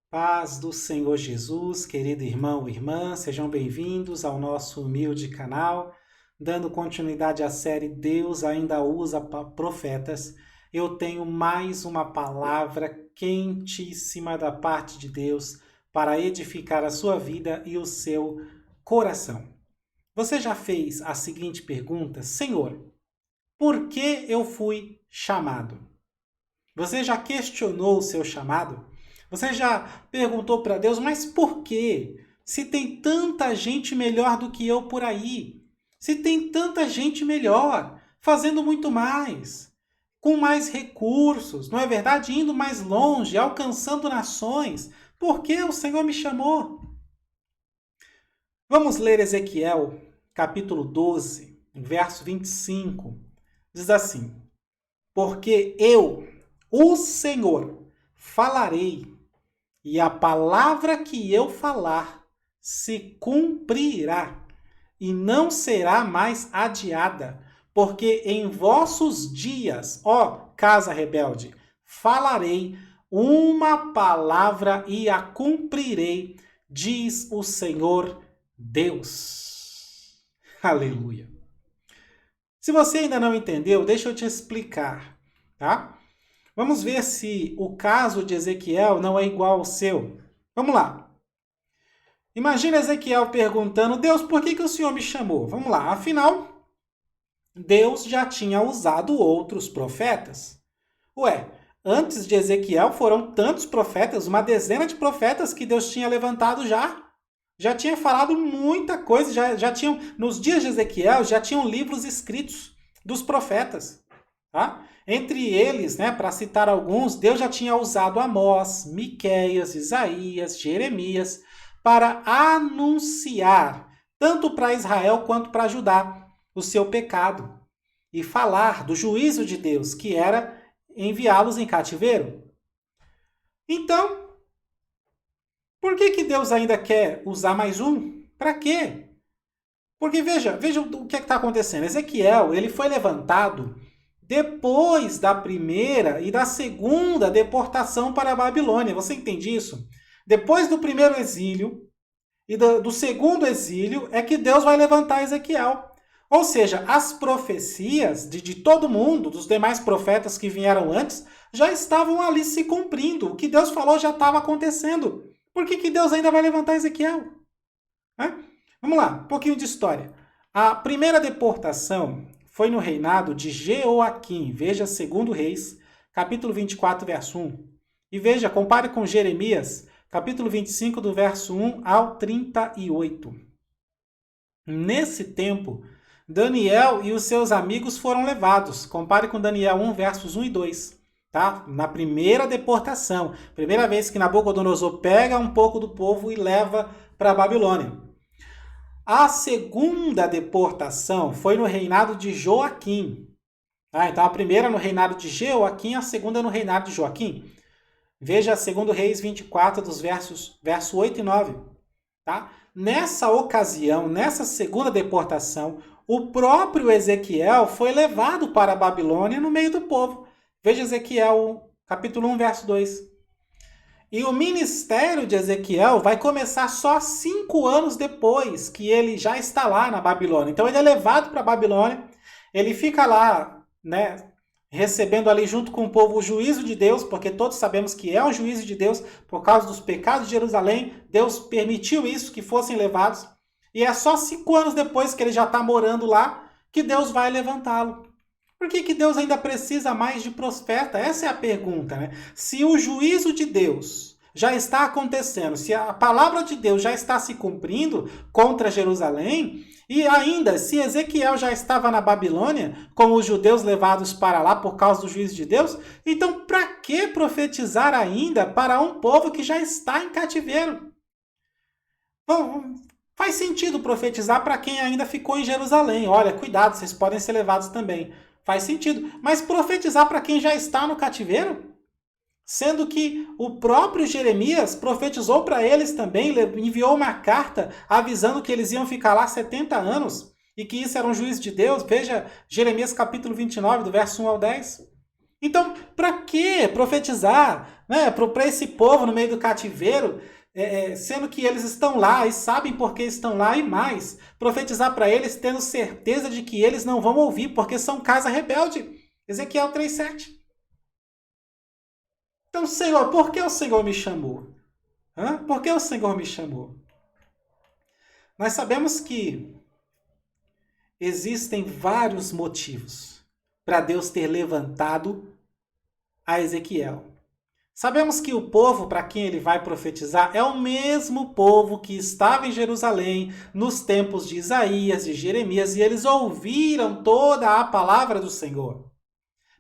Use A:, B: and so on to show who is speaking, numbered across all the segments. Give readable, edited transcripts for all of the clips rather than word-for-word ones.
A: Paz do Senhor Jesus, querido irmão e irmã, sejam bem-vindos ao nosso humilde canal. Dando continuidade à série Deus ainda usa profetas, eu tenho mais uma palavra quentíssima da parte de Deus para edificar a sua vida e o seu coração. Você já fez a seguinte pergunta: Senhor, por que eu fui chamado? Você já questionou o seu chamado? Você já perguntou para Deus, mas por quê? Se tem tanta gente melhor do que eu por aí, se tem tanta gente melhor, fazendo muito mais, com mais recursos, não é verdade? Indo mais longe, alcançando nações, por que o Senhor me chamou? Vamos ler Ezequiel, capítulo 12, verso 25. Diz assim: Porque eu, o Senhor, falarei, e a palavra que eu falar se cumprirá, e não será mais adiada, porque em vossos dias, ó casa rebelde, falarei uma palavra e a cumprirei, diz o Senhor Deus. Aleluia. Se você ainda não entendeu, deixa eu te explicar, tá? Vamos ver se o caso de Ezequiel não é igual ao seu. Vamos lá. Imagina Ezequiel perguntando: Deus, por que o Senhor me chamou? Vamos lá. Afinal, Deus já tinha usado outros profetas. Ué, antes de Ezequiel foram tantos profetas, uma dezena de profetas que Deus tinha levantado já. Já tinha falado muita coisa, já tinham, nos dias de Ezequiel, já tinham livros escritos dos profetas. Tá? Entre eles, para citar alguns, Deus já tinha usado Amós, Miqueias, Isaías, Jeremias para anunciar, tanto para Israel quanto para Judá, o seu pecado e falar do juízo de Deus, que era enviá-los em cativeiro. Então, por que Deus ainda quer usar mais um? Para quê? Porque veja o que está acontecendo. Ezequiel, ele foi levantado depois da primeira e da segunda deportação para a Babilônia. Você entende isso? Depois do primeiro exílio e do segundo exílio é que Deus vai levantar Ezequiel. Ou seja, as profecias de todo mundo, dos demais profetas que vieram antes, já estavam ali se cumprindo. O que Deus falou já estava acontecendo. Por que Deus ainda vai levantar Ezequiel? Vamos lá, um pouquinho de história. A primeira deportação foi no reinado de Jeoaquim. Veja 2 Reis, capítulo 24, verso 1. E veja, compare com Jeremias, capítulo 25, do verso 1 ao 38. Nesse tempo, Daniel e os seus amigos foram levados. Compare com Daniel 1, versos 1 e 2. Tá? Na primeira deportação, primeira vez que Nabucodonosor pega um pouco do povo e leva para a Babilônia. A segunda deportação foi no reinado de Joaquim. Então a primeira no reinado de Jeoaquim, a segunda no reinado de Joaquim. Veja 2 Reis 24, dos verso 8 e 9. Tá? Nessa ocasião, nessa segunda deportação, o próprio Ezequiel foi levado para a Babilônia no meio do povo. Veja Ezequiel, capítulo 1, verso 2. E o ministério de Ezequiel vai começar só 5 anos depois que ele já está lá na Babilônia. Então ele é levado para a Babilônia, ele fica lá, recebendo ali junto com o povo o juízo de Deus, porque todos sabemos que é o juízo de Deus por causa dos pecados de Jerusalém. Deus permitiu isso, que fossem levados. E é só 5 anos depois que ele já está morando lá que Deus vai levantá-lo. Por que Deus ainda precisa mais de profeta? Essa é a pergunta, Se o juízo de Deus já está acontecendo, se a palavra de Deus já está se cumprindo contra Jerusalém, e ainda, se Ezequiel já estava na Babilônia, com os judeus levados para lá por causa do juízo de Deus, então para que profetizar ainda para um povo que já está em cativeiro? Bom, faz sentido profetizar para quem ainda ficou em Jerusalém. Olha, cuidado, vocês podem ser levados também. Faz sentido. Mas profetizar para quem já está no cativeiro? Sendo que o próprio Jeremias profetizou para eles também, enviou uma carta avisando que eles iam ficar lá 70 anos e que isso era um juízo de Deus. Veja Jeremias capítulo 29, do verso 1 ao 10. Então, para que profetizar, né, para esse povo no meio do cativeiro, sendo que eles estão lá e sabem por que estão lá, e mais, profetizar para eles tendo certeza de que eles não vão ouvir, porque são casa rebelde. Ezequiel 3,7. Então, Senhor, por que o Senhor me chamou? Por que o Senhor me chamou? Nós sabemos que existem vários motivos para Deus ter levantado a Ezequiel. Sabemos que o povo para quem ele vai profetizar é o mesmo povo que estava em Jerusalém nos tempos de Isaías, de Jeremias, e eles ouviram toda a palavra do Senhor.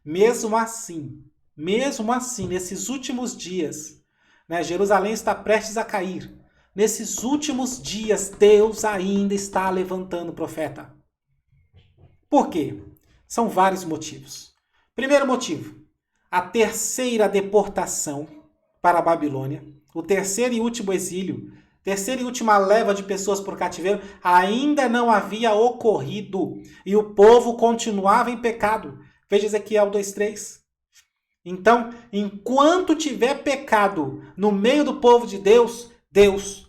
A: Mesmo assim, nesses últimos dias, né, Jerusalém está prestes a cair. Nesses últimos dias, Deus ainda está levantando profeta. Por quê? São vários motivos. Primeiro motivo, a terceira deportação para a Babilônia, o terceiro e último exílio, terceira e última leva de pessoas para o cativeiro, ainda não havia ocorrido e o povo continuava em pecado. Veja Ezequiel 2,3. Então, enquanto tiver pecado no meio do povo de Deus, Deus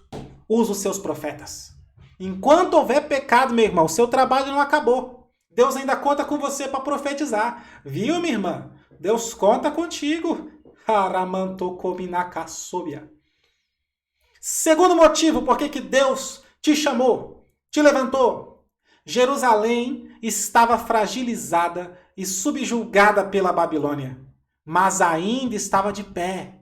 A: usa os seus profetas. Enquanto houver pecado, meu irmão, seu trabalho não acabou. Deus ainda conta com você para profetizar. Viu, minha irmã? Deus conta contigo. Segundo motivo por que Deus te chamou, te levantou. Jerusalém estava fragilizada e subjugada pela Babilônia, mas ainda estava de pé.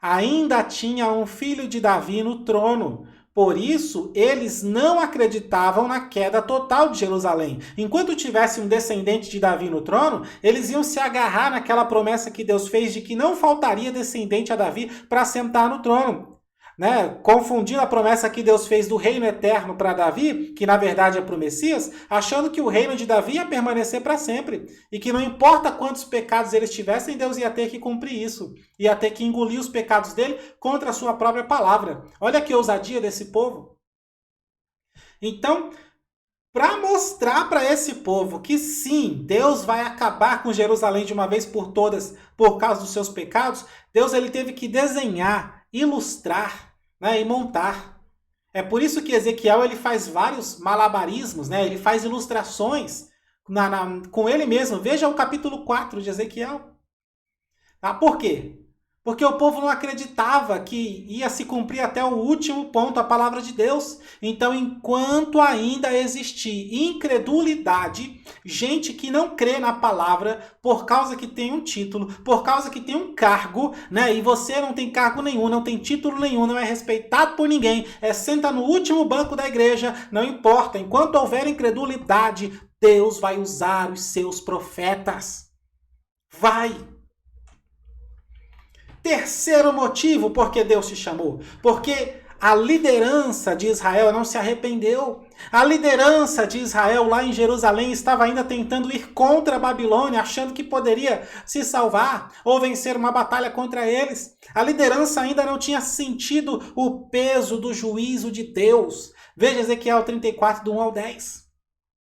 A: Ainda tinha um filho de Davi no trono. Por isso, eles não acreditavam na queda total de Jerusalém. Enquanto tivesse um descendente de Davi no trono, eles iam se agarrar naquela promessa que Deus fez de que não faltaria descendente a Davi para sentar no trono. Né? Confundindo a promessa que Deus fez do reino eterno para Davi, que na verdade é para o Messias, achando que o reino de Davi ia permanecer para sempre. E que não importa quantos pecados eles tivessem, Deus ia ter que cumprir isso. Ia ter que engolir os pecados dele contra a sua própria palavra. Olha que ousadia desse povo. Então, para mostrar para esse povo que sim, Deus vai acabar com Jerusalém de uma vez por todas por causa dos seus pecados, Deus ele teve que desenhar, ilustrar, né, e montar. É por isso que Ezequiel ele faz vários malabarismos, né? Ele faz ilustrações com ele mesmo. Veja o capítulo 4 de Ezequiel. Por quê? Porque o povo não acreditava que ia se cumprir até o último ponto a palavra de Deus. Então, enquanto ainda existir incredulidade, gente que não crê na palavra por causa que tem um título, por causa que tem um cargo, né? E você não tem cargo nenhum, não tem título nenhum, não é respeitado por ninguém, senta no último banco da igreja, não importa. Enquanto houver incredulidade, Deus vai usar os seus profetas. Vai! Terceiro motivo por que Deus te chamou. Porque a liderança de Israel não se arrependeu. A liderança de Israel lá em Jerusalém estava ainda tentando ir contra a Babilônia, achando que poderia se salvar ou vencer uma batalha contra eles. A liderança ainda não tinha sentido o peso do juízo de Deus. Veja Ezequiel 34, do 1 ao 10.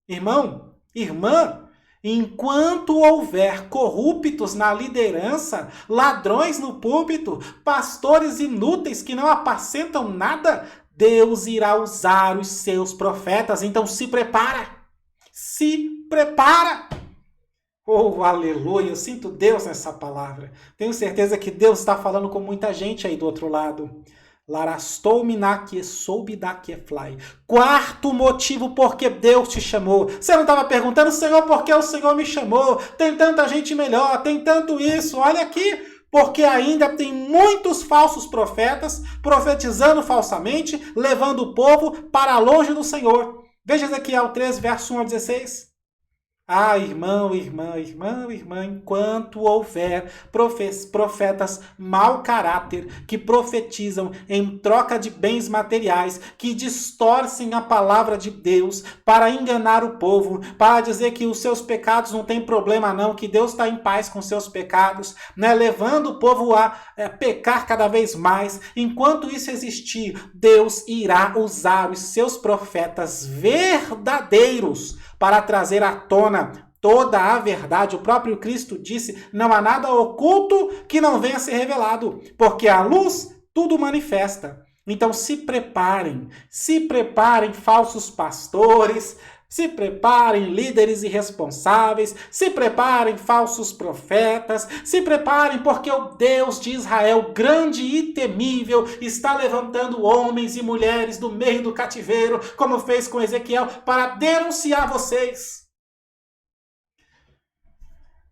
A: Irmão, irmã, enquanto houver corruptos na liderança, ladrões no púlpito, pastores inúteis que não apacentam nada, Deus irá usar os seus profetas. Então se prepara. Se prepara. Oh, aleluia. Eu sinto Deus nessa palavra. Tenho certeza que Deus está falando com muita gente aí do outro lado. Quarto motivo por que Deus te chamou. Você não estava perguntando, Senhor, por que o Senhor me chamou? Tem tanta gente melhor, tem tanto isso. Olha aqui, porque ainda tem muitos falsos profetas profetizando falsamente, levando o povo para longe do Senhor. Veja Ezequiel 13, verso 1 a 16. Irmão, enquanto houver profetas mau caráter que profetizam em troca de bens materiais, que distorcem a palavra de Deus para enganar o povo, para dizer que os seus pecados não tem problema não, que Deus está em paz com seus pecados, né? Levando o povo a pecar cada vez mais. Enquanto isso existir, Deus irá usar os seus profetas verdadeiros para trazer à tona toda a verdade. O próprio Cristo disse, não há nada oculto que não venha a ser revelado, porque a luz tudo manifesta. Então se preparem falsos pastores, se preparem líderes irresponsáveis, se preparem falsos profetas, se preparem porque o Deus de Israel, grande e temível, está levantando homens e mulheres do meio do cativeiro, como fez com Ezequiel, para denunciar vocês.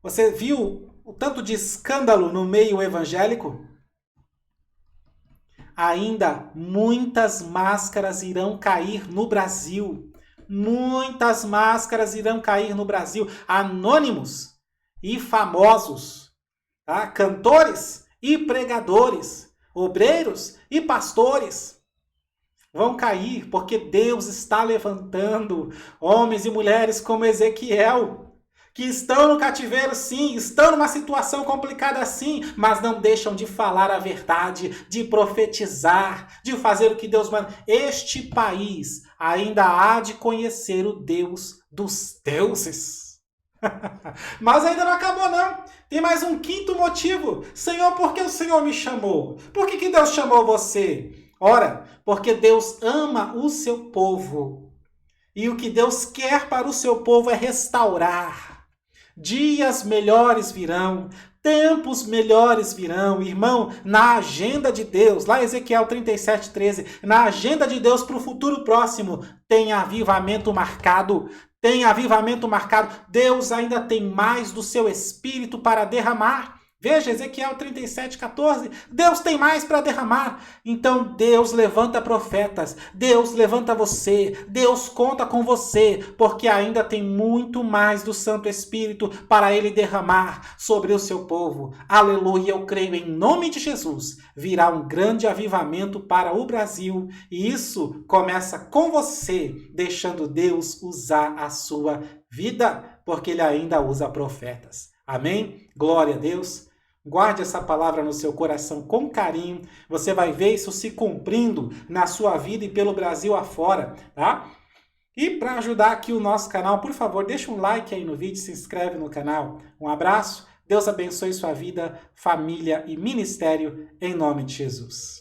A: Você viu o tanto de escândalo no meio evangélico? Ainda muitas máscaras irão cair no Brasil. Muitas máscaras irão cair no Brasil. Anônimos e famosos, tá? Cantores e pregadores, obreiros e pastores vão cair porque Deus está levantando homens e mulheres como Ezequiel, que estão no cativeiro sim, estão numa situação complicada sim, mas não deixam de falar a verdade, de profetizar, de fazer o que Deus manda. Este país ainda há de conhecer o Deus dos deuses. Mas ainda não acabou não. Tem mais um quinto motivo. Senhor, por que o Senhor me chamou? Por que Deus chamou você? Ora, porque Deus ama o seu povo. E o que Deus quer para o seu povo é restaurar. Dias melhores virão, tempos melhores virão, irmão, na agenda de Deus, lá Ezequiel 37:13, na agenda de Deus para o futuro próximo, tem avivamento marcado, Deus ainda tem mais do seu Espírito para derramar. Veja, Ezequiel 37:14, Deus tem mais para derramar. Então Deus levanta profetas, Deus levanta você, Deus conta com você, porque ainda tem muito mais do Santo Espírito para Ele derramar sobre o seu povo. Aleluia, eu creio em nome de Jesus, virá um grande avivamento para o Brasil, e isso começa com você, deixando Deus usar a sua vida, porque Ele ainda usa profetas. Amém? Glória a Deus. Guarde essa palavra no seu coração com carinho. Você vai ver isso se cumprindo na sua vida e pelo Brasil afora, tá? E para ajudar aqui o nosso canal, por favor, deixa um like aí no vídeo, se inscreve no canal. Um abraço, Deus abençoe sua vida, família e ministério, em nome de Jesus.